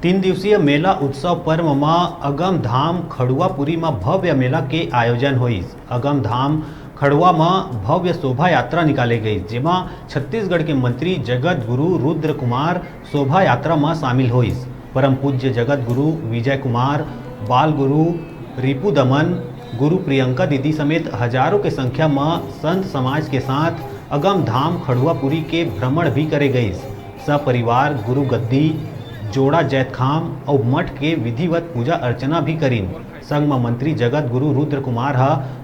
तीन दिवसीय मेला उत्सव पर्व में अगम धाम खड़ुआपुरी में भव्य मेला के आयोजन हुईस। अगम धाम खड़ुआ में भव्य शोभा यात्रा निकाली गई, जेमा छत्तीसगढ़ के मंत्री जगत गुरु रुद्र कुमार शोभा यात्रा में शामिल हुईस। परम पूज्य जगत गुरु विजय कुमार, बाल गुरु रिपु दमन, गुरु प्रियंका दीदी समेत हजारों के संख्या में संत समाज के साथ अगम धाम खड़ुआपुरी के भ्रमण भी करे गई। सपरिवार गुरु गद्दी, जोड़ा जैतखाम और मठ के विधिवत पूजा अर्चना भी करीन। संघ में मंत्री जगत गुरु रुद्र कुमार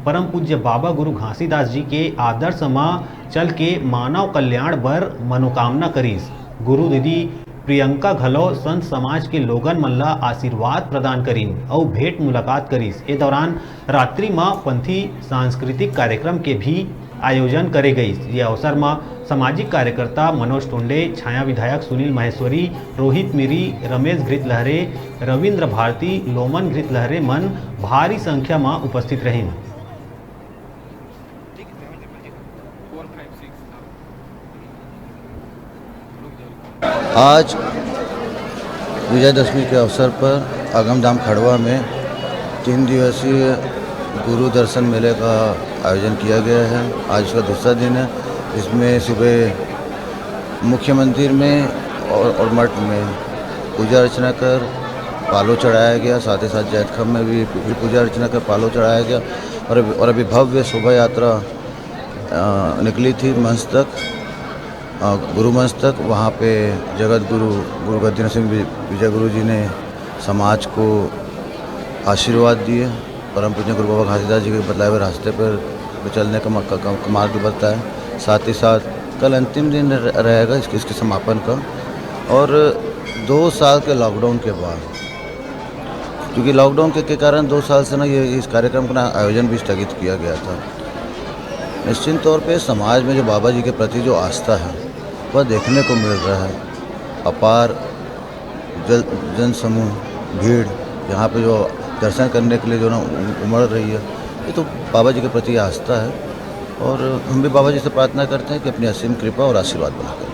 परम पूज्य बाबा गुरु घासीदास जी के आदर्श में चल के मानव कल्याण बर मनोकामना करीस। गुरु दीदी प्रियंका घलो संत समाज के लोगन मन ला आशीर्वाद प्रदान करीन और भेंट मुलाकात करीस। ए दौरान रात्रि में पंथी सांस्कृतिक कार्यक्रम के भी आयोजन करे गई। ये अवसर में सामाजिक कार्यकर्ता मनोज टोंडे, छाया विधायक सुनील महेश्वरी, रोहित मिरी, रमेश घृत लहरे, रविंद्र भारती, लोमन घृत लहरे मन भारी संख्या में उपस्थित रहे। आज विजयदशमी के अवसर पर अगम धाम खड़ुआ में 3 दिवसीय गुरु दर्शन मेले का आयोजन किया गया है। आज इसका दूसरा दिन है। इसमें सुबह मुख्य मंदिर में और मठ में पूजा अर्चना कर पालो चढ़ाया गया, साथ ही साथ जैतखाम में भी पूजा अर्चना कर पालो चढ़ाया गया और अभी भव्य शोभा यात्रा निकली थी मंच तक, गुरु मंच तक। वहाँ पे जगत गुरु गद्दी सिंह विजय गुरु जी ने समाज को आशीर्वाद दिए। परम पूज्य गुरु बाबा घासीदास जी के बतलाए हुए रास्ते पर चलने का मार्ग बताया। साथ ही साथ कल अंतिम दिन रहेगा इसके समापन का। और 2 साल के लॉकडाउन के बाद, क्योंकि लॉकडाउन के कारण 2 साल से ये इस कार्यक्रम का आयोजन भी स्थगित किया गया था। निश्चित तौर पे समाज में जो बाबा जी के प्रति जो आस्था है वह देखने को मिल रहा है। अपार जन समूह भीड़ यहाँ पे जो दर्शन करने के लिए जो उमड़ रही है, ये तो बाबा जी के प्रति आस्था है। और हम भी बाबा जी से प्रार्थना करते हैं कि अपनी असीम कृपा और आशीर्वाद बना करें।